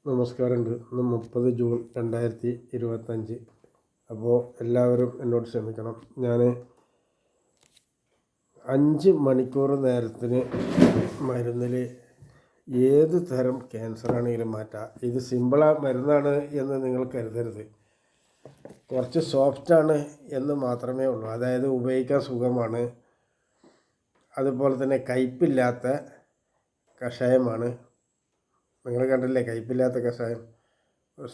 നമസ്കാരമുണ്ട്. ഇന്ന് 30 ജൂൺ 2025. അപ്പോൾ എല്ലാവരും എന്നോട് ക്ഷമിക്കണം. ഞാൻ 5 മണിക്കൂർ നേരത്തിന് മരുന്നിൽ ഏത് തരം ക്യാൻസറാണെങ്കിലും മാറ്റാം. ഇത് സിമ്പിളാണ് മരുന്നാണ് എന്ന് നിങ്ങൾ കരുതരുത്. കുറച്ച് സോഫ്റ്റാണ് എന്ന് മാത്രമേ ഉള്ളൂ. അതായത് ഉപയോഗിക്കാൻ സുഖമാണ്. അതുപോലെ തന്നെ കയ്പില്ലാത്ത കഷായമാണ്. നിങ്ങൾ കണ്ടില്ലേ, കയ്പില്ലാത്ത കഷായം.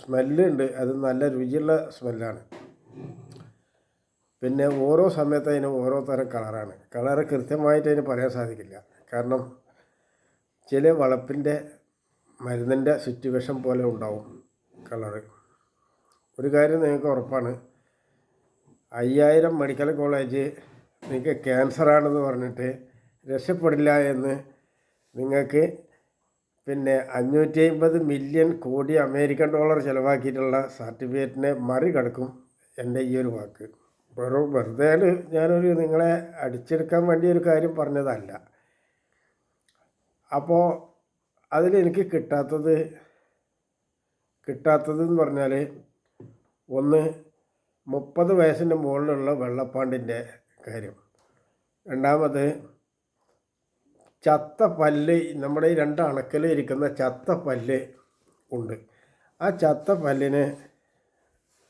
സ്മെല്ലുണ്ട്, അത് നല്ല രുചിയുള്ള സ്മെല്ലാണ്. പിന്നെ ഓരോ സമയത്ത് അതിന് ഓരോ തരം കളറാണ്. കളറ് കൃത്യമായിട്ട് അതിന് പറയാൻ സാധിക്കില്ല. കാരണം ചില വളപ്പിൻ്റെ മരുന്നിൻ്റെ സിറ്റുവേഷൻ പോലെ ഉണ്ടാവും കളറ്. ഒരു കാര്യം നിങ്ങൾക്ക് ഉറപ്പാണ്, 5000 മെഡിക്കൽ കോളേജ് നിങ്ങൾക്ക് ക്യാൻസറാണെന്ന് പറഞ്ഞിട്ട് രക്ഷപ്പെടില്ല എന്ന് നിങ്ങൾക്ക് പിന്നെ 550 മില്യൺ കോടി അമേരിക്കൻ ഡോളർ ചിലവാക്കിയിട്ടുള്ള സർട്ടിഫിക്കറ്റിനെ മറികടക്കും എൻ്റെ ഈ ഒരു വാക്ക്. വെറുതെ ഞാനൊരു നിങ്ങളെ അടിച്ചെടുക്കാൻ വേണ്ടി ഒരു കാര്യം പറഞ്ഞതല്ല. അപ്പോൾ അതിലെനിക്ക് കിട്ടാത്തതെന്ന് പറഞ്ഞാൽ, ഒന്ന് 30 വയസ്സിൻ്റെ മുകളിലുള്ള വെള്ളപ്പാണ്ടിൻ്റെ കാര്യം. രണ്ടാമത് ചത്ത പല്ല്, നമ്മുടെ ഈ 2 അണക്കൽ ഇരിക്കുന്ന ചത്ത പല്ല് ഉണ്ട്. ആ ചത്ത പല്ലിന്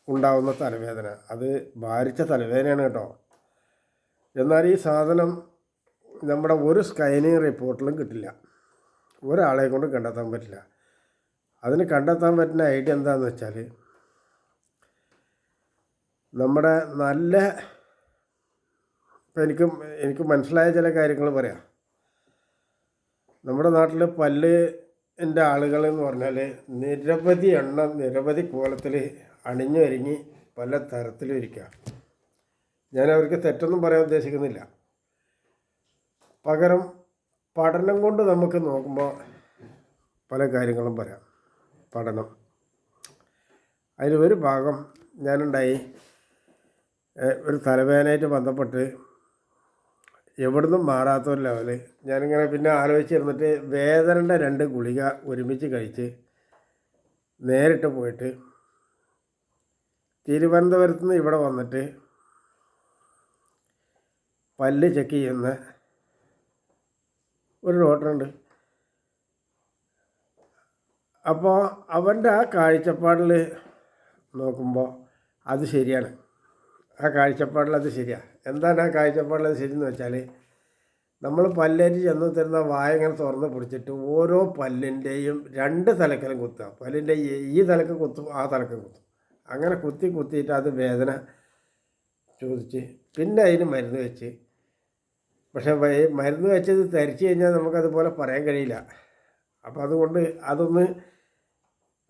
ഉണ്ടാവുന്ന തലവേദന, അത് ഭാരിച്ച തലവേദനയാണ് കേട്ടോ. എന്നാൽ ഈ സാധനം നമ്മുടെ ഒരു സ്കാനിങ് റിപ്പോർട്ടിലും കിട്ടില്ല. ഒരാളെ കൊണ്ട് കണ്ടെത്താൻ പറ്റില്ല. അതിന് കണ്ടെത്താൻ പറ്റുന്ന ഐഡിയ എന്താണെന്ന് വെച്ചാൽ, നമ്മുടെ നല്ല ഇപ്പം എനിക്ക് മനസ്സിലായ ചില കാര്യങ്ങൾ പറയാം. നമ്മുടെ നാട്ടിൽ പല്ലിൻ്റെ ആളുകൾ എന്ന് പറഞ്ഞാൽ നിരവധി എണ്ണം നിരവധി കോലത്തിൽ അണിഞ്ഞൊരുങ്ങി പല തരത്തിലും ഇരിക്കുക. ഞാൻ അവർക്ക് തെറ്റൊന്നും പറയാൻ ഉദ്ദേശിക്കുന്നില്ല. പകരം പഠനം കൊണ്ട് നമുക്ക് നോക്കുമ്പോൾ പല കാര്യങ്ങളും പറയാം. പഠനം അതിൽ ഒരു ഭാഗം ഞാനുണ്ടായി. ഒരു തലവേദനയായിട്ട് ബന്ധപ്പെട്ട് എവിടുന്നും മാറാത്തൊരു ലെവല് ഞാനിങ്ങനെ പിന്നെ ആലോചിച്ചിരുന്നിട്ട് വേദനയുടെ 2 ഗുളിക ഒരുമിച്ച് കഴിച്ച് നേരിട്ട് പോയിട്ട് തിരുവനന്തപുരത്ത് നിന്ന് ഇവിടെ വന്നിട്ട് പല്ല് ചെക്ക് ചെയ്യുന്ന ഒരു ഡോക്ടറുണ്ട്. അപ്പോൾ അവൻ്റെ ആ കാഴ്ചപ്പാടിൽ നോക്കുമ്പോൾ അത് ശരിയാണ്. ആ കാഴ്ചപ്പാടിൽ അത് ശരിയാണ്. എന്താണ് ആ കാഴ്ചപ്പാടിൽ അത് ശരിയെന്ന് വെച്ചാൽ, നമ്മൾ പല്ലേറ്റ് ചെന്ന് തരുന്ന വായ ഇങ്ങനെ തുറന്ന് പിടിച്ചിട്ട് ഓരോ പല്ലിൻ്റെയും 2 തലക്കലും കുത്തുക. പല്ലിൻ്റെ ഈ തലക്ക് കുത്തും, ആ തലക്ക് കുത്തും. അങ്ങനെ കുത്തിയിട്ട് അത് വേദന ചോദിച്ച് പിന്നെ അതിന് മരുന്ന് വെച്ച്. പക്ഷേ മരുന്ന് വെച്ചത് തരിച്ചു കഴിഞ്ഞാൽ നമുക്കതുപോലെ പറയാൻ കഴിയില്ല. അപ്പോൾ അതുകൊണ്ട് അതൊന്ന്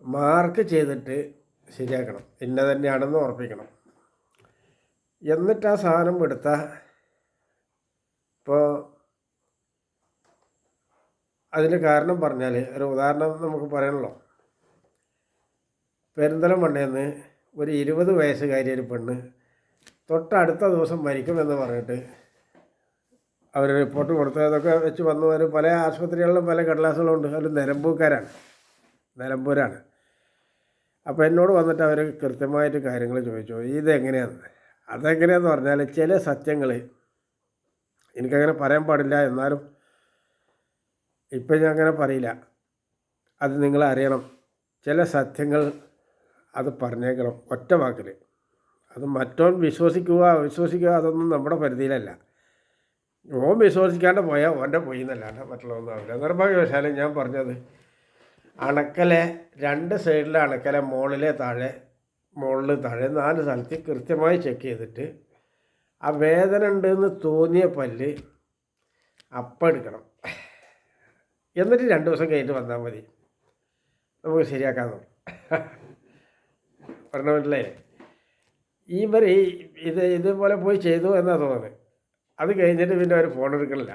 മാർക്ക് ചെയ്തിട്ട് ശരിയാക്കണം, ഇന്ന തന്നെയാണെന്ന് ഉറപ്പിക്കണം. എന്നിട്ട് ആ സാധനം എടുത്താൽ, ഇപ്പോൾ അതിൻ്റെ കാരണം പറഞ്ഞാൽ ഒരു ഉദാഹരണം നമുക്ക് പറയണല്ലോ. പെരിന്തൽമണ്ണയിൽ ഒരു 20 വയസ്സുകാരി ഒരു പെണ്ണ് തൊട്ടടുത്ത ദിവസം മരിക്കുമെന്ന് പറഞ്ഞിട്ട് അവർ റിപ്പോർട്ട് കൊടുത്ത് അതൊക്കെ വെച്ച് വന്നവർ പല ആശുപത്രികളിലും പല കടലാസുകളുണ്ട്. അവർ നിലമ്പൂരാണ്. അപ്പോൾ എന്നോട് വന്നിട്ട് അവർ കൃത്യമായിട്ട് കാര്യങ്ങൾ ചോദിച്ചു, ഇതെങ്ങനെയാണ്. അതെങ്ങനെയാണെന്ന് പറഞ്ഞാൽ, ചില സത്യങ്ങൾ എനിക്കങ്ങനെ പറയാൻ പാടില്ല. എന്നാലും ഇപ്പം ഞാൻ അങ്ങനെ പറയില്ല. അത് നിങ്ങൾ അറിയണം. ചില സത്യങ്ങൾ അത് പറഞ്ഞേക്കണം ഒറ്റ വാക്കിൽ. അത് മറ്റോൻ വിശ്വസിക്കുക അതൊന്നും നമ്മുടെ പരിധിയിലല്ല. ഓൻ വിശ്വസിക്കാണ്ട് പോയാൽ ഓൻ്റെ പോയി എന്നല്ലാണ്ട് മറ്റുള്ളതൊന്നും ആവില്ല. നിർഭാഗ്യവശാലും ഞാൻ പറഞ്ഞത്, അണക്കലെ 2 സൈഡിലെ അണക്കലെ മുകളിൽ താഴെ 4 സ്ഥലത്ത് കൃത്യമായി ചെക്ക് ചെയ്തിട്ട് ആ വേദന ഉണ്ടെന്ന് തോന്നിയ പല്ല് അപ്പം എടുക്കണം. എന്നിട്ട് 2 ദിവസം കഴിഞ്ഞിട്ട് വന്നാൽ മതി, നമുക്ക് ശരിയാക്കാമെന്ന് പറഞ്ഞ മനസ്സിലായില്ലേ. ഇവർ ഇതുപോലെ പോയി ചെയ്തു എന്നാണ് തോന്നുന്നത്. അത് കഴിഞ്ഞിട്ട് പിന്നെ അവർ ഫോൺ എടുക്കണില്ല.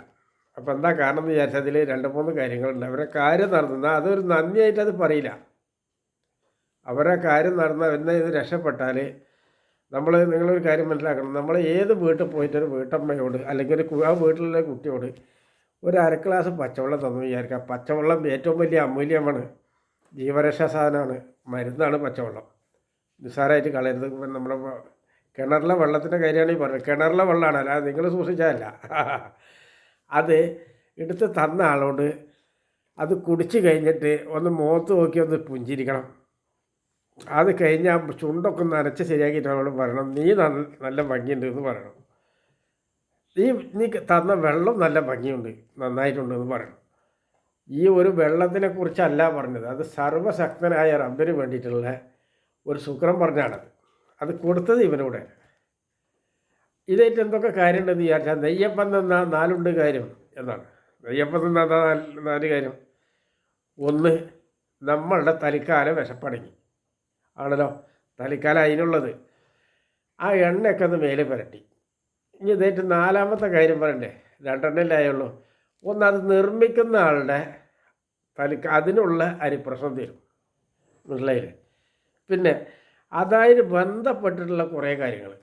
അപ്പോൾ എന്താ കാരണം എന്ന് വിചാരിച്ചാൽ അതിൽ 2-3 കാര്യങ്ങളുണ്ട്. അവരെ കാര്യം നടന്നാൽ അതൊരു നന്ദിയായിട്ട് അത് പറയില്ല. അവരുടെ കാര്യം നടന്ന എന്നെ ഇത് രക്ഷപ്പെട്ടാൽ നിങ്ങളൊരു കാര്യം മനസ്സിലാക്കണം. നമ്മൾ ഏത് വീട്ടിൽ പോയിട്ടൊരു വീട്ടമ്മയോട് അല്ലെങ്കിൽ ആ വീട്ടിലുള്ള കുട്ടിയോട് ഒരു 1/2 ഗ്ലാസ് പച്ചവെള്ളം തന്നു വിചാരിക്കുക. പച്ചവെള്ളം ഏറ്റവും വലിയ അമൂല്യമാണ്. ജീവരക്ഷാ സാധനമാണ്, മരുന്നാണ് പച്ചവെള്ളം. നിസ്സാരമായിട്ട് കളയരുത്. നമ്മുടെ കിണറിലെ വെള്ളത്തിൻ്റെ കാര്യമാണ് ഈ പറഞ്ഞത്. കിണറിലെ വെള്ളമാണ്, അല്ലാതെ നിങ്ങൾ സൂക്ഷിച്ചതല്ല. അത് എടുത്ത് തന്ന ആളോട് അത് കുടിച്ച് കഴിഞ്ഞിട്ട് ഒന്ന് മുഖത്ത് നോക്കി ഒന്ന് പുഞ്ചിരിക്കണം. അത് കഴിഞ്ഞാൽ ചുണ്ടൊക്കെ ഒന്ന് അരച്ച് ശരിയാക്കിയിട്ട് അവളോട് പറയണം, നീ നല്ല ഭംഗിയുണ്ട് എന്ന് പറയണം. നീ തന്ന വെള്ളം നല്ല ഭംഗിയുണ്ട്, നന്നായിട്ടുണ്ടെന്ന് പറയണം. ഈ ഒരു വെള്ളത്തിനെ കുറിച്ചല്ല പറഞ്ഞത്, അത് സർവ്വശക്തനായ റബ്ബിന് വേണ്ടിയിട്ടുള്ള ഒരു ശുക്രം പറഞ്ഞാണത്. അത് കൊടുത്തത് ഇവനോട്. ഇതായിട്ട് എന്തൊക്കെ കാര്യമുണ്ടെന്ന് വിചാരിച്ചാൽ നെയ്യപ്പം തന്ന നാലുണ്ട് കാര്യം എന്നാണ്. നെയ്യപ്പം തന്ന നാല് കാര്യം. ഒന്ന്, നമ്മളുടെ തലിക്കാല വിശപ്പടങ്ങി ആണല്ലോ, തലിക്കാലം അതിനുള്ളത്. ആ എണ്ണയൊക്കെ ഒന്ന് മേലെ പുരട്ടി. ഇനി ഇതായിട്ട് നാലാമത്തെ കാര്യം പറയണ്ടേ, രണ്ടെണ്ണല്ലേ ആയുള്ളൂ. ഒന്ന്, അത് നിർമ്മിക്കുന്ന ആളുടെ അതിനുള്ള അരിപ്രശ്നം തരും, മനസ്സിലായില്ലേ? പിന്നെ അതായത് ബന്ധപ്പെട്ടിട്ടുള്ള കുറേ കാര്യങ്ങൾ,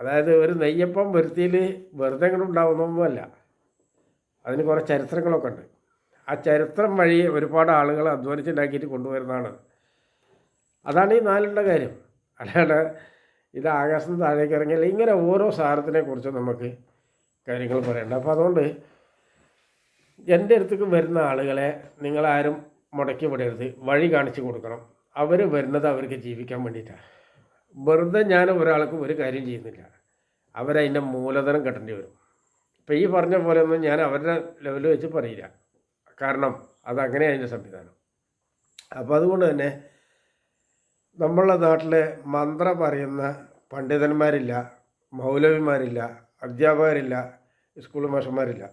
അതായത് ഒരു നെയ്യപ്പം വരുത്തിയിൽ വെറുതെ ഇങ്ങനെ ഉണ്ടാവുന്നൊന്നുമല്ല, അതിന് കുറേ ചരിത്രങ്ങളൊക്കെ ഉണ്ട്. ആ ചരിത്രം വഴി ഒരുപാട് ആളുകൾ അധ്വാനിച്ചുണ്ടാക്കിയിട്ട് കൊണ്ടുവരുന്നതാണ്. അതാണ് ഈ നാലുണ്ട കാര്യം. അല്ലാണ്ട് ഇത് ആകാശം താഴേക്ക് ഇറങ്ങിയാൽ ഇങ്ങനെ ഓരോ സാധനത്തിനെ കുറിച്ചും നമുക്ക് കാര്യങ്ങൾ പറയണ്ട. അപ്പോൾ അതുകൊണ്ട് എൻ്റെ അടുത്തേക്ക് വരുന്ന ആളുകളെ നിങ്ങളാരും മുടക്കി വിടരുത്, വഴി കാണിച്ചു കൊടുക്കണം. അവർ വരുന്നത് അവർക്ക് ജീവിക്കാൻ വേണ്ടിയിട്ടാണ്. വെറുതെ ഞാൻ ഒരാൾക്ക് ഒരു കാര്യം ചെയ്യുന്നില്ല, അവരതിൻ്റെ മൂലധനം കെട്ടേണ്ടി വരും. ഇപ്പം ഈ പറഞ്ഞ പോലെ ഒന്നും ഞാൻ അവരുടെ ലെവലിൽ വെച്ച് പറയില്ല, കാരണം അതങ്ങനെ അതിൻ്റെ സംവിധാനം. അപ്പോൾ അതുകൊണ്ട് തന്നെ നമ്മളുടെ നാട്ടിൽ മന്ത്രം പറയുന്ന പണ്ഡിതന്മാരില്ല, മൗലവിമാരില്ല, അധ്യാപകരില്ല, സ്കൂൾ മാഷന്മാരില്ല.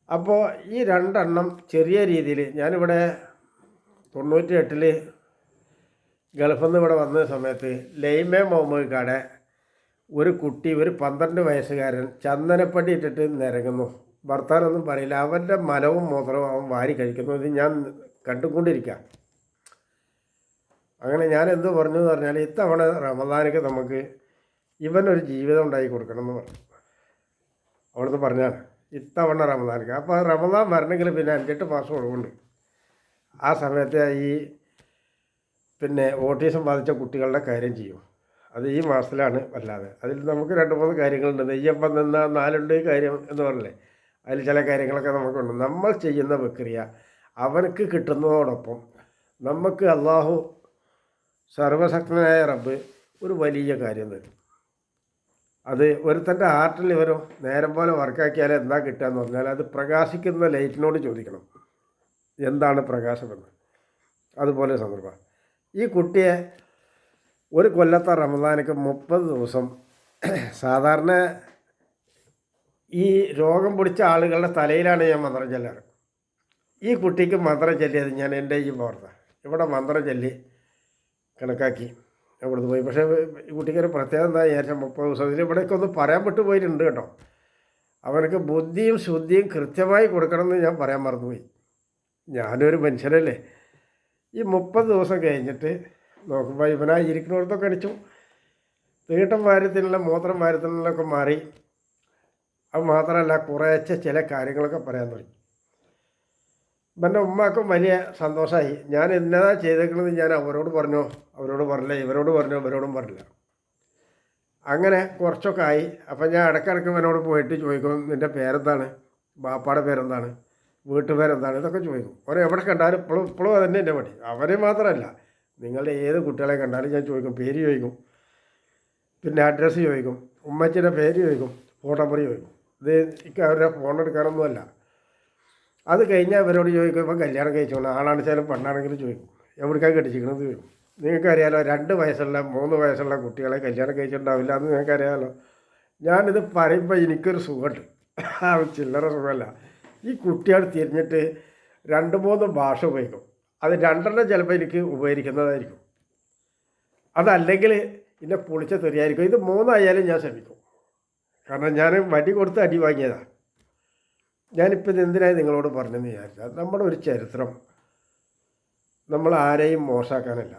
അപ്പോൾ ഈ രണ്ടെണ്ണം ചെറിയ രീതിയിൽ, ഞാനിവിടെ 98 ഗൾഫിൽ നിന്ന് ഇവിടെ വന്ന സമയത്ത് ലൈമേ മുഹമ്മദ് ഒരു കുട്ടി, ഒരു 12 വയസ്സുകാരൻ ചന്ദനപ്പടി ഇട്ടിട്ട് നിരങ്ങുന്നു. ഭർത്താനൊന്നും പറയില്ല, അവൻ്റെ മലവും മൂത്രവും അവൻ വാരി കഴിക്കുന്നു. ഇത് ഞാൻ കണ്ടുകൊണ്ടിരിക്കാം. അങ്ങനെ ഞാൻ എന്ത് പറഞ്ഞു എന്ന് പറഞ്ഞാൽ, ഇത്തവണ റമദാനൊക്കെ നമുക്ക് ഇവനൊരു ജീവിതം ഉണ്ടാക്കി കൊടുക്കണം എന്ന് പറഞ്ഞു. അവിടുന്ന് പറഞ്ഞാണ് ഇത്തവണ റമദാനൊക്കെ. അപ്പോൾ റമദാൻ വരണമെങ്കിൽ പിന്നെ 5-8 മാസം ഒഴിവുണ്ട്. ആ സമയത്ത് ഈ പിന്നെ ഓട്ടീസം ബാധിച്ച കുട്ടികളുടെ കാര്യം ചെയ്യും. അത് ഈ മാസത്തിലാണ്. വല്ലാതെ അതിൽ നമുക്ക് 2-3 കാര്യങ്ങളുണ്ട്. നെയ്യപ്പം നിന്ന നാലുണ്ട് കാര്യം എന്ന് പറഞ്ഞില്ലേ, അതിൽ ചില കാര്യങ്ങളൊക്കെ നമുക്കുണ്ട്. നമ്മൾ ചെയ്യുന്ന പ്രക്രിയ അവനക്ക് കിട്ടുന്നതോടൊപ്പം നമുക്ക് അള്ളാഹു സർവശക്തനായ റബ്ബ് ഒരു വലിയ കാര്യം തരും. അത് ഒരുത്തൻ്റെ ഹാർട്ടിൽ ഇവരും നേരം പോലെ വർക്കാക്കിയാൽ എന്താ കിട്ടുക എന്ന് പറഞ്ഞാൽ, അത് പ്രകാശിക്കുന്ന ലൈറ്റിനോട് ചോദിക്കണം എന്താണ് പ്രകാശമെന്ന്. അതുപോലെ സന്ദർഭം ഈ കുട്ടിയെ ഒരു കൊല്ലത്തെ റമദാനക്ക് 30 ദിവസം സാധാരണ ഈ രോഗം പിടിച്ച ആളുകളുടെ തലയിലാണ് ഞാൻ മന്ത്രം ചൊല്ലാറ്. ഈ കുട്ടിക്ക് മന്ത്രം ചൊല്ലിയത് ഞാൻ എൻ്റെ ഈ വാർത്ത ഇവിടെ മന്ത്രം ചൊല്ലി കണക്കാക്കി അവിടുന്ന് പോയി. പക്ഷേ ഈ കുട്ടിക്കൊരു പ്രത്യേകത എന്താ വിചാരിച്ചാൽ 30 ദിവസം ഇതിൽ ഇവിടേക്ക് ഒന്ന് പറയാൻ വിട്ടു പോയിട്ടുണ്ട് കേട്ടോ. അവനക്ക് ബുദ്ധിയും ശുദ്ധിയും കൃത്യമായി കൊടുക്കണമെന്ന് ഞാൻ പറയാൻ മറന്നുപോയി. ഞാനൊരു മനുഷ്യനല്ലേ. ഈ 30 ദിവസം കഴിഞ്ഞിട്ട് നോക്കുമ്പോൾ ഇവനായി ഇരിക്കുന്നിടത്തൊക്കെ അടിച്ചു, തീട്ടം വാരത്തിനുള്ള മൂത്രം വാരത്തിനുള്ളൊക്കെ മാറി. അത് മാത്രമല്ല കുറേശ്ശെ ചില കാര്യങ്ങളൊക്കെ പറയാൻ തുടങ്ങി. എൻ്റെ ഉമ്മാക്കും വലിയ സന്തോഷമായി. ഞാൻ എന്നതാ ചെയ്തേക്കണത് ഞാൻ അവരോട് പറഞ്ഞോ, അവരോട് പറഞ്ഞില്ല, ഇവരോട് പറഞ്ഞോ, ഇവരോടും പറഞ്ഞില്ല. അങ്ങനെ കുറച്ചൊക്കെ ആയി. അപ്പം ഞാൻ ഇടയ്ക്കിടയ്ക്ക് ഇവനോട് പോയിട്ട് ചോദിക്കും, നിൻ്റെ പേരെന്താണ്, ബാപ്പാടെ പേരെന്താണ്, വീട്ടുപേരെന്താണ്, ഇതൊക്കെ ചോദിക്കും. ഓരോ എവിടെ കണ്ടാലും ഇപ്പോഴും അതന്നെ എൻ്റെ പണി. അവരെ മാത്രമല്ല, നിങ്ങളുടെ ഏത് കുട്ടികളെ കണ്ടാലും ഞാൻ ചോദിക്കും, പേര് ചോദിക്കും, പിന്നെ അഡ്രസ്സ് ചോദിക്കും, ഉമ്മച്ചിയുടെ പേര് ചോദിക്കും, ഫോൺ നമ്പർ ചോദിക്കും. ഇത് എനിക്ക് അവരുടെ ഫോൺ എടുക്കാനൊന്നുമല്ല. അത് കഴിഞ്ഞാൽ അവരോട് ചോദിക്കും, ഇപ്പം കല്യാണം കഴിച്ചോണം, ആണാണെച്ചാലും പെണ്ണാണെങ്കിലും ചോദിക്കും, എവിടേക്കാണ് കെട്ടിച്ചിക്കണമെന്ന് ചോദിക്കും. നിങ്ങൾക്കറിയാലോ 2 വയസ്സുള്ള 3 വയസ്സുള്ള കുട്ടികളെ കല്യാണം കഴിച്ചിട്ടുണ്ടാവില്ല എന്ന് നിങ്ങൾക്കറിയാമല്ലോ. ഞാനിത് പറയുമ്പോൾ എനിക്കൊരു സുഖമുണ്ട്, ചില്ലറ സുഖമല്ല. ഈ കുട്ടികൾ തിരിഞ്ഞിട്ട് 2-3 ഭാഷ ഉപയോഗിക്കും. അത് 2 ചിലപ്പോൾ എനിക്ക് ഉപകരിക്കുന്നതായിരിക്കും, അതല്ലെങ്കിൽ എന്നെ പൊളിച്ച തെറിയായിരിക്കും. ഇത് 3 ഞാൻ ശ്രമിക്കും, കാരണം ഞാൻ വടി കൊടുത്ത് അടി വാങ്ങിയതാണ്. ഞാനിപ്പോൾ ഇത് എന്തിനായി നിങ്ങളോട് പറഞ്ഞെന്ന് വിചാരിച്ചാൽ, നമ്മുടെ ഒരു ചരിത്രം നമ്മൾ ആരെയും മോശമാക്കാനല്ല,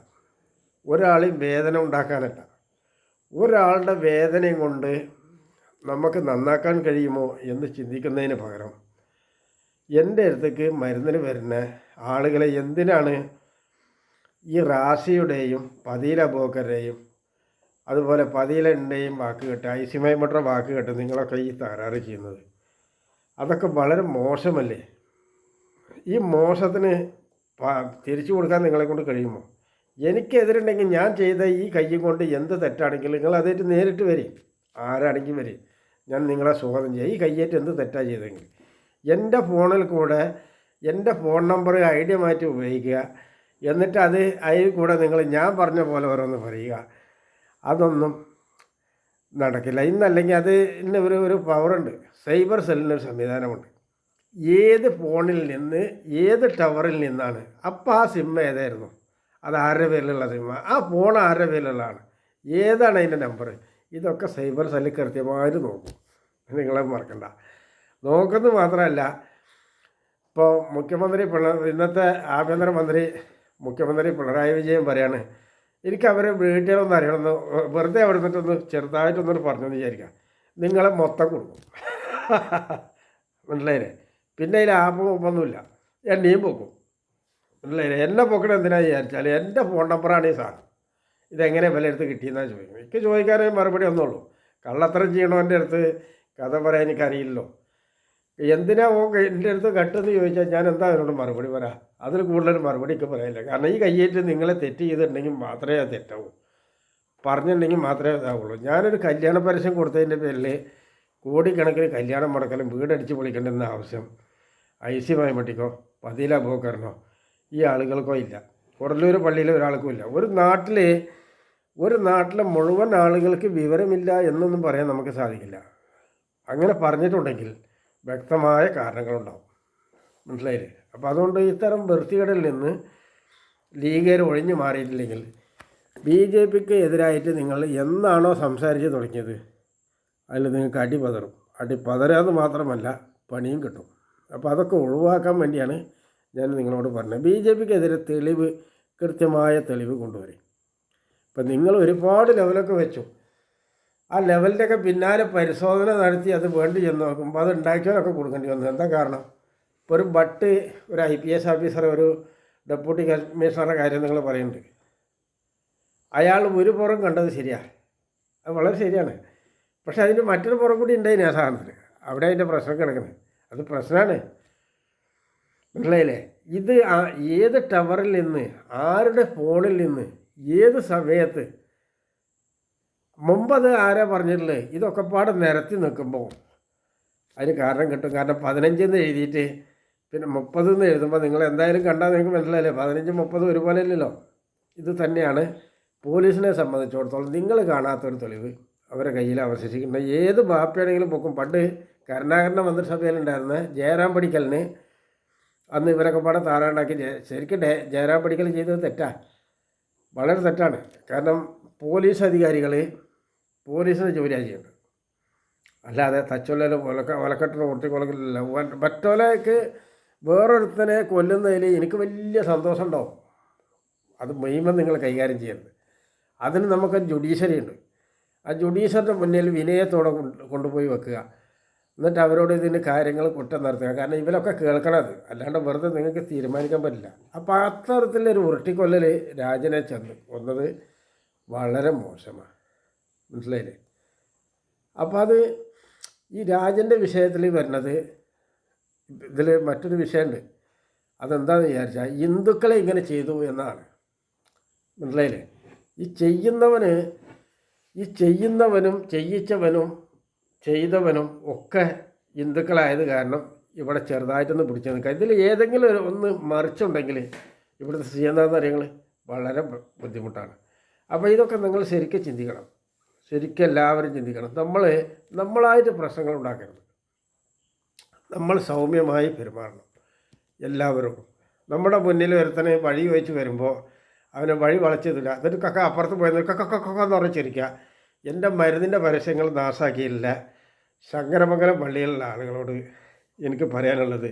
ഒരാളെയും വേദന ഉണ്ടാക്കാനല്ല. ഒരാളുടെ വേദനയും കൊണ്ട് നമുക്ക് നന്നാക്കാൻ കഴിയുമോ എന്ന് ചിന്തിക്കുന്നതിന് പകരം എൻ്റെ അടുത്തേക്ക് മരുന്നിന് വരുന്ന ആളുകളെ എന്തിനാണ് ഈ റാസിയുടെയും പതീല അബൂബക്കറിൻ്റെയും അതുപോലെ പതീലൻ്റെയും വാക്ക് കേട്ട് ഐസിമൈമട്ട വാക്ക് കേട്ട് നിങ്ങളൊക്കെ ഈ തകരാറ് ചെയ്യുന്നത് അതൊക്കെ വളരെ മോശമല്ലേ? ഈ മോശത്തിന് തിരിച്ചു കൊടുക്കാൻ നിങ്ങളെ കൊണ്ട് കഴിയുമോ? എനിക്കെതിരുണ്ടെങ്കിൽ ഞാൻ ചെയ്ത ഈ കയ്യും കൊണ്ട് എന്ത് തെറ്റാണെങ്കിലും നിങ്ങൾ അതായിട്ട് നേരിട്ട് വരും, ആരാണെങ്കിൽ വരും, ഞാൻ നിങ്ങളെ സ്വാഗതം ചെയ്യാം. ഈ കയ്യേറ്റ് എന്ത് തെറ്റാണ് ചെയ്തെങ്കിൽ എൻ്റെ ഫോണിൽ കൂടെ എൻ്റെ ഫോൺ നമ്പർ ഐഡിയ മാറ്റി ഉപയോഗിക്കുക, എന്നിട്ട് അതിൽ കൂടെ നിങ്ങൾ ഞാൻ പറഞ്ഞ പോലെ ഓരോന്ന് പറയുക. അതൊന്നും നടക്കില്ല. ഇന്നല്ലെങ്കിൽ അതിന് ഒരു പവറുണ്ട്. സൈബർ സെല്ലിനൊരു സംവിധാനമുണ്ട്. ഏത് ഫോണിൽ നിന്ന് ഏത് ടവറിൽ നിന്നാണ് അപ്പോൾ ആ സിം ഏതായിരുന്നു, അത് ആരുടെ പേരിലുള്ള സിമ്മ, ആ ഫോൺ ആരുടെ പേരിലുള്ളതാണ്, ഏതാണ് അതിൻ്റെ നമ്പർ, ഇതൊക്കെ സൈബർ സെല്ലിൽ കൃത്യമായിട്ട് നോക്കും. നിങ്ങളെ മറക്കണ്ട. നോക്കുന്നത് മാത്രമല്ല, ഇപ്പോൾ ഇന്നത്തെ ആഭ്യന്തരമന്ത്രി മുഖ്യമന്ത്രി പിണറായി വിജയൻ പറയാണ്, എനിക്ക് അവരെ വീട്ടിലൊന്നും അറിയണമെന്ന് വെറുതെ അവിടെ നിന്നിട്ടൊന്ന് ചെറുതായിട്ടൊന്നും പറഞ്ഞെന്ന് വിചാരിക്കാം, നിങ്ങളെ മൊത്തം കൊടുക്കും. മനസ്സിലായില്ലേ? പിന്നെ അതിൽ ഒന്നുമില്ല, എന്നെയും പൊക്കും. മനസ്സിലായില്ലേ? എന്നെ പൊക്കണം എന്തിനാണെന്ന് വിചാരിച്ചാൽ എൻ്റെ ഫോൺ നമ്പറാണ് ഈ സാധനം. ഇതെങ്ങനെ വിലയെടുത്ത് കിട്ടിയെന്നാണ് ചോദിക്കുന്നത്. എനിക്ക് ചോദിക്കാനേ മറുപടി ഒന്നുള്ളൂ. കള്ളത്തരം ചെയ്യണവൻ്റെ അടുത്ത് കഥ പറയാൻ എനിക്കറിയില്ലല്ലോ. എന്തിനാ എൻ്റെ അടുത്ത് കട്ടെന്ന് ചോദിച്ചാൽ ഞാൻ എന്താ അതിനോട് മറുപടി പറയാം? അതിൽ കൂടുതൽ മറുപടിയൊക്കെ പറയാനില്ല. കാരണം ഈ കയ്യേറ്റ് നിങ്ങളെ തെറ്റ് ചെയ്തിട്ടുണ്ടെങ്കിൽ മാത്രമേ അത് തെറ്റാവൂ, പറഞ്ഞിട്ടുണ്ടെങ്കിൽ മാത്രമേ ഇതാവുള്ളൂ. ഞാനൊരു കല്യാണ പരസ്യം കൊടുത്തതിൻ്റെ പേരിൽ കോടിക്കണക്കിന് കല്യാണം മുടക്കലും വീടടിച്ച് പൊളിക്കേണ്ടുന്ന ആവശ്യം ഐസിമൈമട്ടിക്കോ പതീല അബൂബക്കറിനോ ഈ ആളുകൾക്കോ ഇല്ല. കൊടുല്ലൂർ പള്ളിയിലെ ഒരാൾക്കും ഇല്ല. ഒരു നാട്ടിലെ മുഴുവൻ ആളുകൾക്ക് വിവരമില്ല എന്നൊന്നും പറയാൻ നമുക്ക് സാധിക്കില്ല. അങ്ങനെ പറഞ്ഞിട്ടുണ്ടെങ്കിൽ വ്യക്തമായ കാരണങ്ങളുണ്ടാവും. മനസ്സിലായില്ലേ? അപ്പോൾ അതുകൊണ്ട് ഇത്തരം വൃത്തികേടിൽ നിന്ന് ലീഗുകാർ ഒഴിഞ്ഞു മാറിയിട്ടില്ലെങ്കിൽ BJPക്ക് എതിരായിട്ട് നിങ്ങൾ എന്നാണോ സംസാരിച്ച് തുടങ്ങിയത് അതിൽ നിങ്ങൾക്ക് അടി പതരാതെ മാത്രമല്ല പണിയും കിട്ടും. അപ്പോൾ അതൊക്കെ ഒഴിവാക്കാൻ വേണ്ടിയാണ് ഞാൻ നിങ്ങളോട് പറഞ്ഞത്. BJPക്കെതിരെ കൃത്യമായ തെളിവ് കൊണ്ടുവരും. ഇപ്പം നിങ്ങൾ ഒരുപാട് ലെവലൊക്കെ വെച്ചു, ആ ലെവലിൻ്റെയൊക്കെ പിന്നാലെ പരിശോധന നടത്തി അത് വേണ്ടി ചെന്ന് നോക്കുമ്പോൾ അത് ഉണ്ടാക്കിയവരൊക്കെ കൊടുക്കേണ്ടി വന്നു. എന്താ കാരണം? ഇപ്പോൾ ഒരു IPS ഓഫീസർ, ഒരു ഡെപ്യൂട്ടി കമ്മീഷണറുടെ കാര്യം നിങ്ങൾ പറയുന്നുണ്ട്. അയാൾ ഒരു പുറം കണ്ടത് ശരിയാണ്, അത് വളരെ ശരിയാണ്. പക്ഷെ അതിന് മറ്റൊരു പുറം കൂടി ഉണ്ടായിന് ആ സാധനത്തിന്. അവിടെ അതിൻ്റെ പ്രശ്നം കിടക്കുന്നത്, അത് പ്രശ്നമാണ്. മനസ്സിലായില്ലേ? ഇത് ഏത് ടവറിൽ നിന്ന്, ആരുടെ ഫോണിൽ നിന്ന്, ഏത് സമയത്ത്, മുമ്പത് ആരാ പറഞ്ഞിട്ടുള്ളത്? ഇതൊക്കെ പാടെ നിരത്തി നിൽക്കുമ്പോൾ അതിന് കാരണം കിട്ടും. കാരണം 15 എഴുതിയിട്ട് പിന്നെ 30 എഴുതുമ്പോൾ നിങ്ങൾ എന്തായാലും കണ്ടാൽ നിങ്ങൾക്ക് മനസ്സിലായില്ലേ? 15, 30 ഒരുപോലെ അല്ലല്ലോ. ഇത് തന്നെയാണ് പോലീസിനെ സംബന്ധിച്ചിടത്തോളം നിങ്ങൾ കാണാത്തൊരു തെളിവ് അവരുടെ കയ്യിൽ അവശേഷിക്കുന്ന ഏത് ബാപ്പയാണെങ്കിലും പൊക്കും. പണ്ട് കരുണാകരൻ്റെ മന്ത്രിസഭയിലുണ്ടായിരുന്ന ജയറാം പടിക്കലിന് അന്ന് ഇവരൊക്കെ പാടെ താറാണ്ടാക്കി. ശരിക്കും ജയറാം പടിക്കൽ ചെയ്തത് തെറ്റാണ്, വളരെ തെറ്റാണ്. കാരണം പോലീസ് അധികാരികൾ പോലീസിന് ജോലിയാണ് ചെയ്യുന്നത്, അല്ലാതെ തച്ചുള്ളലും ഒലക്കെട്ടിന് ഒട്ടിക്കൊലക്കില്ല. മറ്റോലേക്ക് വേറൊരുത്തനെ കൊല്ലുന്നതിൽ എനിക്ക് വലിയ സന്തോഷം ഉണ്ടാവും. അത് മുഴുവൻ നിങ്ങൾ കൈകാര്യം ചെയ്യരുത്. അതിന് നമുക്കൊരു ജുഡീഷ്യറി ഉണ്ട്. ആ ജുഡീഷ്യറിൻ്റെ മുന്നിൽ വിനയത്തോടെ കൊണ്ടുപോയി വെക്കുക. എന്നിട്ട് അവരോട് ഇതിന് കാര്യങ്ങൾ കുറ്റം നടത്തുക. കാരണം ഇവരൊക്കെ കേൾക്കണത്, അല്ലാണ്ട് വെറുതെ നിങ്ങൾക്ക് തീരുമാനിക്കാൻ പറ്റില്ല. അപ്പോൾ അത്തരത്തിലൊരു ഉരുട്ടിക്കൊല്ലൽ രാജനെ കൊന്നത് വളരെ മോശമാണ്. മനസ്സിലായില്ലേ? അപ്പോൾ അത് ഈ രാജൻ്റെ വിഷയത്തിൽ വരുന്നത്, ഇതിൽ മറ്റൊരു വിഷയമുണ്ട്. അതെന്താണെന്ന് വിചാരിച്ചാൽ ഹിന്ദുക്കളെ ഇങ്ങനെ ചെയ്തു എന്നാണ്. മനസ്സിലായില്ലേ? ഈ ചെയ്യുന്നവനും ചെയ്യിച്ചവനും ചെയ്തവനും ഒക്കെ ഹിന്ദുക്കളായത് കാരണം ഇവിടെ ചെറുതായിട്ടൊന്ന് പിടിച്ചു നിൽക്കുക. ഇതിൽ ഏതെങ്കിലും ഒന്ന് മറിച്ചുണ്ടെങ്കിൽ ഇവിടുത്തെ ചെയ്യുന്നതെന്ന് അറിയങ്ങൾ വളരെ ബുദ്ധിമുട്ടാണ്. അപ്പോൾ ഇതൊക്കെ നിങ്ങൾ ശരിക്കും ചിന്തിക്കണം, ശരിക്കും എല്ലാവരും ചിന്തിക്കണം. നമ്മളായിട്ട് പ്രശ്നങ്ങൾ ഉണ്ടാക്കരുത്. നമ്മൾ സൗമ്യമായി പെരുമാറണം എല്ലാവരും. നമ്മുടെ മുന്നിൽ ഒരുത്തനെ വഴി വെച്ച് വരുമ്പോൾ അവനെ വഴി വളച്ചതില്ല, എന്നിട്ട് കക്ക അപ്പുറത്ത് പോയത് കക്കെന്ന് പറഞ്ഞിരിക്കുക. എൻ്റെ മരുന്നിൻ്റെ പരസ്യങ്ങൾ നാശാക്കിയില്ല. ശങ്കരമംഗലം പള്ളിയിലുള്ള ആളുകളോട് എനിക്ക് പറയാനുള്ളത്,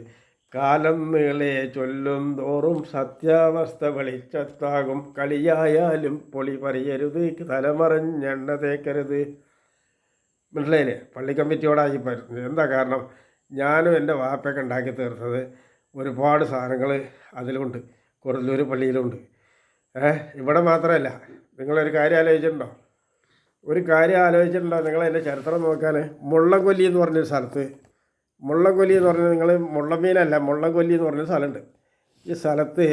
കാലം നീളെ ചൊല്ലും തോറും സത്യാവസ്ഥ വെളിച്ചത്താകും, കളിയായാലും പൊളി പറയരുത്, തലമറിഞ്ഞെണ്ണ തേക്കരുത്. മനസ്സിലായില്ലേ? പള്ളി കമ്മിറ്റിയോടായി പറയുന്നത്. എന്താ കാരണം? ഞാനും എൻ്റെ വാപ്പയൊക്കെ ഉണ്ടാക്കി തീർത്തത് ഒരുപാട് സാധനങ്ങൾ അതിലുണ്ട്, കൊടുല്ലൂർ പള്ളിയിലുണ്ട്. ഇവിടെ മാത്രമല്ല, നിങ്ങളൊരു കാര്യം ആലോചിച്ചിട്ടുണ്ടോ? നിങ്ങൾ എൻ്റെ ചരിത്രം നോക്കാൻ മുള്ളംകൊല്ലി എന്ന് പറഞ്ഞൊരു സ്ഥലത്ത്, മുള്ളംകൊല്ലി എന്ന് പറഞ്ഞാൽ നിങ്ങൾ മുള്ളമീനല്ല, മുള്ളംകൊല്ലി എന്ന് പറഞ്ഞൊരു സ്ഥലമുണ്ട്. ഈ സ്ഥലത്ത്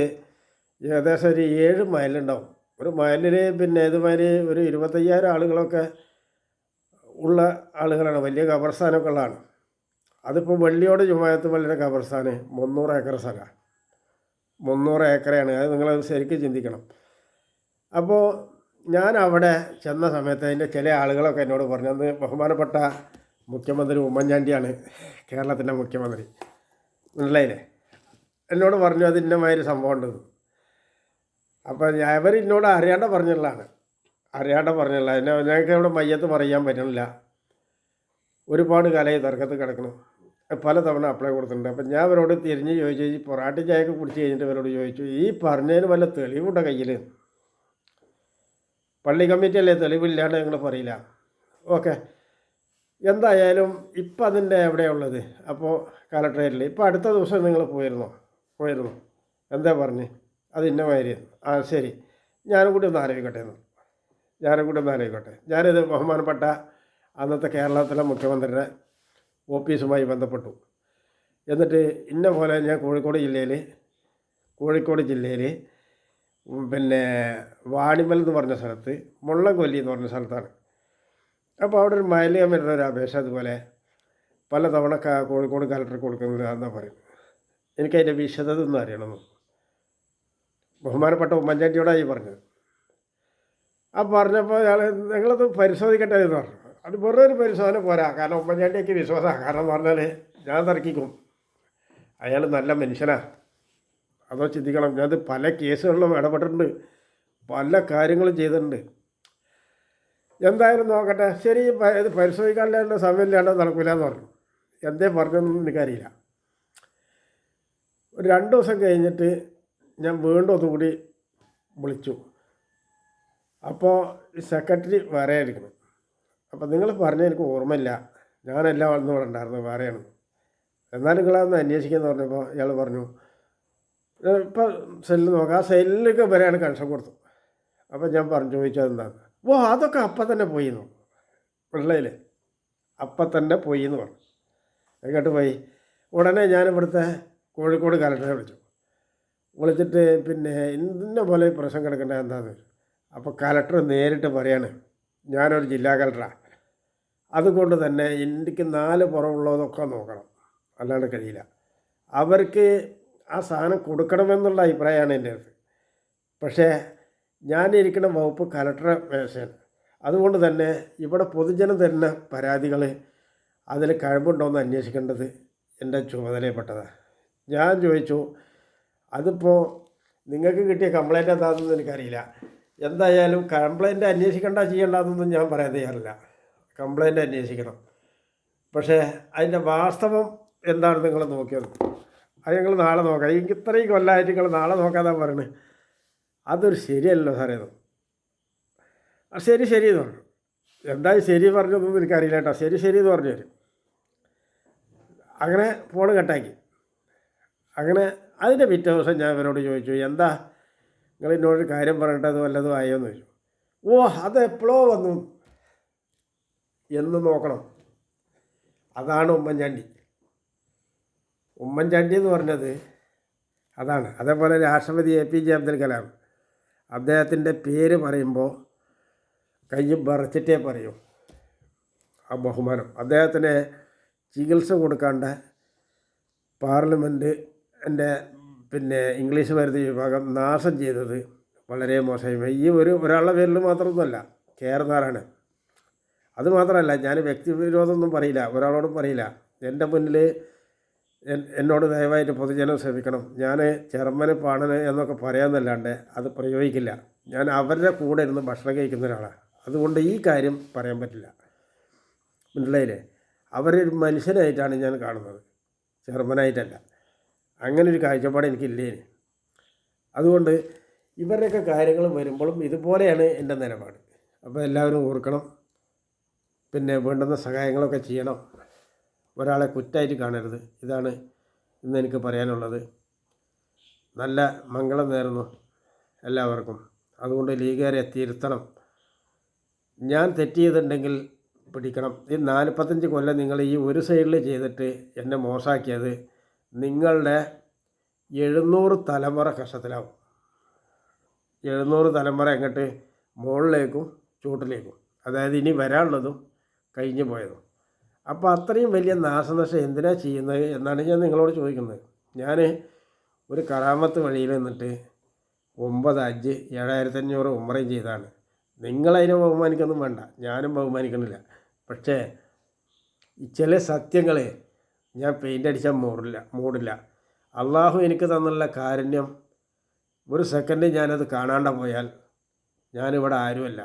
ഏകദേശം ഒരു 7 മൈലുണ്ടാവും. ഒരു മൈലിൽ പിന്നെ ഇതുമാതിരി ഒരു 25,000 ആളുകളൊക്കെ ഉള്ള ആളുകളാണ്. വലിയ ഖബർസ്ഥാനൊക്കെ ഉള്ളതാണ്. അതിപ്പോൾ വെള്ളിയോട് ജുമാഅത്ത് പള്ളിയുടെ ഖബർസ്ഥാന് 300 ഏക്കർ സ്ഥലമാണ്. 300 ഏക്കറയാണ്. അത് നിങ്ങളത് ശരിക്കും ചിന്തിക്കണം. അപ്പോൾ ഞാൻ അവിടെ ചെന്ന സമയത്ത് അതിൻ്റെ ചില ആളുകളൊക്കെ എന്നോട് പറഞ്ഞു, അന്ന് ബഹുമാനപ്പെട്ട മുഖ്യമന്ത്രി ഉമ്മൻചാണ്ടിയാണ് കേരളത്തിൻ്റെ മുഖ്യമന്ത്രി, മനസ്സിലായില്ലേ? എന്നോട് പറഞ്ഞു അത് ഇന്നമാതിരി സംഭവം ഉണ്ടെന്ന്. അപ്പോൾ അവർ എന്നോട് അറിയാണ്ട പറഞ്ഞുള്ളതാണ്. ഞങ്ങൾക്ക് ഇവിടെ മയ്യത്ത് പറയാൻ പറ്റണില്ല, ഒരുപാട് കാലമായി തർക്കത്ത് കിടക്കണം, പല തവണ അപ്ലൈ കൊടുത്തിട്ടുണ്ട്. അപ്പം ഞാൻ അവരോട് തിരിഞ്ഞ് ചോദിച്ചു, ഈ പൊറാട്ടി ചായയൊക്കെ കുടിച്ച് കഴിഞ്ഞിട്ട് അവരോട് ചോദിച്ചു, ഈ പറഞ്ഞതിന് വല്ല തെളിവുണ്ടോ കയ്യിൽ? പള്ളി കമ്മിറ്റിയല്ലേ, തെളിവില്ലാണ്ട് നിങ്ങൾ പറയില്ല. ഓക്കെ, എന്തായാലും ഇപ്പം അതിൻ്റെ എവിടെയുള്ളത്? അപ്പോൾ കലക്ട്രേറ്റിൽ ഇപ്പോൾ അടുത്ത ദിവസം നിങ്ങൾ പോയിരുന്നു എന്താ പറഞ്ഞ്? അത് ഇന്ന മാതിരി. ആ ശരി, ഞാനും കൂടി ഒന്ന് ആലോചിക്കട്ടെ. ഞാനിത് ബഹുമാനപ്പെട്ട അന്നത്തെ കേരളത്തിലെ മുഖ്യമന്ത്രിയുടെ ഓഫീസുമായി ബന്ധപ്പെട്ടു. എന്നിട്ട് ഇന്ന പോലെ ഞാൻ കോഴിക്കോട് ജില്ലയിൽ പിന്നെ വാണിമൽ എന്ന് പറഞ്ഞ സ്ഥലത്ത്, മുള്ളംകൊല്ലി എന്ന് പറഞ്ഞ സ്ഥലത്താണ്. അപ്പോൾ അവിടെ ഒരു മൈലിയാൻ വരുന്ന ഒരു അപേക്ഷ അതുപോലെ പല തവണ കോഴിക്കോട് കലക്ടർക്ക് കൊടുക്കുന്നതാണെന്നാണ് പറയുന്നത്. എനിക്കതിൻ്റെ വിശദത ഒന്നും അറിയണമെന്ന് ബഹുമാനപ്പെട്ട ഉമ്മൻചാണ്ടിയോടായി പറഞ്ഞത്. ആ പറഞ്ഞപ്പോൾ അയാൾ നിങ്ങളത് പരിശോധിക്കട്ടെ എന്ന് പറഞ്ഞു. അത് വെറുതെ ഒരു പരിശോധന പോരാ, കാരണം ഉമ്മൻചാണ്ടിയൊക്കെ വിശ്വാസമാണ്. കാരണം എന്ന് പറഞ്ഞാൽ ഞാൻ തർക്കിക്കും, അയാൾ നല്ല മനുഷ്യനാണ്. അതോ ചിന്തിക്കണം, ഞാനത് പല കേസുകളിലും ഇടപെട്ടിട്ടുണ്ട്, പല കാര്യങ്ങളും ചെയ്തിട്ടുണ്ട്. എന്തായാലും നോക്കട്ടെ, ശരി, ഇത് പരിശോധിക്കാനുള്ള സമയമില്ലാണ്ട് നടക്കില്ല എന്ന് പറഞ്ഞു. എന്തേ പറഞ്ഞൊന്നും എനിക്കറിയില്ല. ഒരു 2 ദിവസം കഴിഞ്ഞിട്ട് ഞാൻ വീണ്ടും ഒന്നുകൂടി വിളിച്ചു. അപ്പോൾ ഈ സെക്രട്ടറി വേറെ ആയിരിക്കണം. അപ്പോൾ നിങ്ങൾ പറഞ്ഞ എനിക്ക് ഓർമ്മയില്ല, ഞാനെല്ലാം അന്ന് ഇവിടെ ഉണ്ടായിരുന്നു, വേറെയാണ്. എന്നാൽ നിങ്ങളതൊന്ന് അന്വേഷിക്കാമെന്ന് പറഞ്ഞപ്പോൾ ഇയാൾ പറഞ്ഞു, ഇപ്പോൾ സെല്ല് നോക്കാം. ആ സെല്ലിലേക്ക് വരെയാണ് കണക്ഷൻ കൊടുത്തു. അപ്പോൾ ഞാൻ ചോദിച്ചത് എന്താണ്? അതൊക്കെ അപ്പം തന്നെ പോയിന്നു, പിള്ളേര് അപ്പം തന്നെ പോയി എന്ന് പറഞ്ഞു. എങ്ങോട്ട് പോയി? ഉടനെ ഞാൻ ഇവിടുത്തെ കോഴിക്കോട് കലക്ടറെ വിളിച്ചിട്ട് പിന്നെ ഇന്ന പോലെ പ്രശ്നം കിടക്കേണ്ട എന്താണെന്ന്. അപ്പോൾ കലക്ടർ നേരിട്ട് പറയാണ്, ഞാനൊരു ജില്ലാ കലക്ടറാണ്, അതുകൊണ്ട് തന്നെ എനിക്ക് 4 പുറമുള്ളതൊക്കെ നോക്കണം, അല്ലാണ്ട് കഴിയില്ല. അവർക്ക് ആ സാധനം കൊടുക്കണമെന്നുള്ള അഭിപ്രായമാണ് എൻ്റെ അടുത്ത്. പക്ഷേ ഞാനിരിക്കുന്ന വകുപ്പ് കലക്ടറെ മേശയാണ്. അതുകൊണ്ട് തന്നെ ഇവിടെ പൊതുജനം തരുന്ന പരാതികൾ അതിൽ കഴിവുണ്ടോയെന്ന് അന്വേഷിക്കേണ്ടത് എൻ്റെ ചുമതലയിൽപ്പെട്ടതാണ്. ഞാൻ ചോദിച്ചു, അതിപ്പോൾ നിങ്ങൾക്ക് കിട്ടിയ കംപ്ലയിൻ്റ് എന്താണെന്ന് എനിക്കറിയില്ല, എന്തായാലും കംപ്ലയിൻ്റ് അന്വേഷിക്കേണ്ട ചെയ്യേണ്ടതെന്നൊന്നും ഞാൻ പറയാൻ തയ്യാറില്ല. കംപ്ലയിൻ്റ് അന്വേഷിക്കണം, പക്ഷേ അതിൻ്റെ വാസ്തവം എന്താണെന്ന് നിങ്ങൾ നോക്കിയത്. അത് ഞങ്ങൾ നാളെ നോക്കാം. എനിക്ക് ഇത്രയും കൊല്ലമായിട്ട് നിങ്ങൾ നാളെ നോക്കാതാ പറയുന്നത്. അതൊരു ശരിയല്ലോ സാറേ. ശരി എന്ന് പറഞ്ഞു. എന്തായാലും ശരി പറഞ്ഞതൊന്നും എനിക്കറിയില്ല കേട്ടോ. ശരി എന്ന് പറഞ്ഞു തരും. അങ്ങനെ ഫോൺ കട്ടാക്കി. അങ്ങനെ അതിൻ്റെ പിറ്റേ ദിവസം ഞാൻ ഇവരോട് ചോദിച്ചു, എന്താ നിങ്ങൾ എന്നോടൊരു കാര്യം പറഞ്ഞിട്ടത് വല്ലതും ആയോ എന്ന് ചോദിച്ചു. അത് എപ്പോഴോ വന്നു എന്ന് നോക്കണം. അതാണ് ഉമ്മൻചാണ്ടി എന്ന് പറഞ്ഞത് അതാണ്. അതേപോലെ രാഷ്ട്രപതി APJ അബ്ദുൽ കലാം, അദ്ദേഹത്തിൻ്റെ പേര് പറയുമ്പോൾ കൈ വിറച്ചിട്ടേ പറയൂ. ആ ബഹുമാനം. അദ്ദേഹത്തിന് ചികിത്സ കൊടുക്കാണ്ട് പാർലമെൻറ്റ് പിന്നെ ഇംഗ്ലീഷ് മരുന്ന് വിഭാഗം നാശം ചെയ്തത് വളരെ മോശമായി. ഈ ഒരാളുടെ പേരിൽ മാത്രമൊന്നുമല്ല, KR നാരായണൻ. അതുമാത്രമല്ല, ഞാൻ വ്യക്തിവിരോധമൊന്നും പറയില്ല, ഒരാളോടും പറയില്ല. എൻ്റെ മുന്നിൽ എന്നോട് ദയവായിട്ട് പൊതുജനം ശ്രമിക്കണം. ഞാൻ ചെറുമന് പാണന് എന്നൊക്കെ പറയാമെന്നല്ലാണ്ട് അത് പ്രയോഗിക്കില്ല. ഞാൻ അവരുടെ കൂടെ ഇരുന്ന് ഭക്ഷണം കഴിക്കുന്ന ഒരാളാണ്. അതുകൊണ്ട് ഈ കാര്യം പറയാൻ പറ്റില്ല, മനസ്സിലായില്ലേ? അവരൊരു മനുഷ്യനായിട്ടാണ് ഞാൻ കാണുന്നത്, ചെറുമനായിട്ടല്ല. അങ്ങനൊരു കാഴ്ചപ്പാട് എനിക്കില്ലേ. അതുകൊണ്ട് ഇവരുടെയൊക്കെ കാര്യങ്ങൾ വരുമ്പോഴും ഇതുപോലെയാണ് എൻ്റെ നിലപാട്. അപ്പോൾ എല്ലാവരും ഓർക്കണം, പിന്നെ വേണ്ടുന്ന സഹായങ്ങളൊക്കെ ചെയ്യണം, ഒരാളെ കുറ്റമായിട്ട് കാണരുത്. ഇതാണ് ഇന്ന് എനിക്ക് പറയാനുള്ളത്. നല്ല മംഗളം നേരുന്നു എല്ലാവർക്കും. അതുകൊണ്ട് ലീഗുകാരെ തിരുത്തണം. ഞാൻ തെറ്റ് ചെയ്തിട്ടുണ്ടെങ്കിൽ പിടിക്കണം. ഈ 45 കൊല്ലം നിങ്ങൾ ഈ ഒരു സൈഡിൽ ചെയ്തിട്ട് എന്നെ മോശമാക്കിയത് നിങ്ങളുടെ 700 തലമുറ കഷ്ടത്തിലാവും. 700 തലമുറ എങ്ങോട്ട്? മുകളിലേക്കും ചൂട്ടിലേക്കും. അതായത് ഇനി വരാനുള്ളതും കഴിഞ്ഞു പോയതും. അപ്പോൾ അത്രയും വലിയ നാശനഷ്ടം എന്തിനാ ചെയ്യുന്നത് എന്നാണ് ഞാൻ നിങ്ങളോട് ചോദിക്കുന്നത്. ഞാൻ ഒരു കറാമത്ത് വഴിയിൽ നിന്നിട്ട് 9 ഹജ്ജ് 7500 ഉംറയും ചെയ്താണ്. നിങ്ങളതിനെ ബഹുമാനിക്കൊന്നും വേണ്ട, ഞാനും ബഹുമാനിക്കണില്ല. പക്ഷേ ഈ ചില സത്യങ്ങൾ ഞാൻ പെയിൻ്റ് അടിച്ചാൽ മൂടില്ല. അള്ളാഹു എനിക്ക് തന്നുള്ള കാരുണ്യം ഒരു സെക്കൻഡ് ഞാനത് കാണാണ്ട് പോയാൽ ഞാനിവിടെ ആരുമല്ല.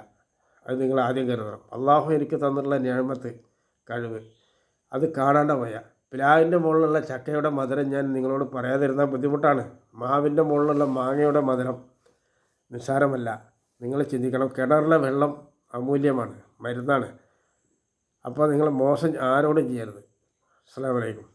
അത് നിങ്ങൾ ആദ്യം കരുതണം. അള്ളാഹു എനിക്ക് തന്നിട്ടുള്ള നിഅമത്ത്, കഴിവ്, അത് കാണാണ്ട് പോയാൽ പ്ലാവിൻ്റെ മുകളിലുള്ള ചക്കയുടെ മധുരം ഞാൻ നിങ്ങളോട് പറയാതിരുന്നാൽ ബുദ്ധിമുട്ടാണ്. മാവിൻ്റെ മുകളിലുള്ള മാങ്ങയുടെ മധുരം നിസ്സാരമല്ല. നിങ്ങൾ ചിന്തിക്കണം. കിണറിലെ വെള്ളം അമൂല്യമാണ്, മരുന്നാണ്. അപ്പോൾ നിങ്ങൾ മോശം ആരോടും ചെയ്യരുത്. അസ്സലാമു അലൈക്കും.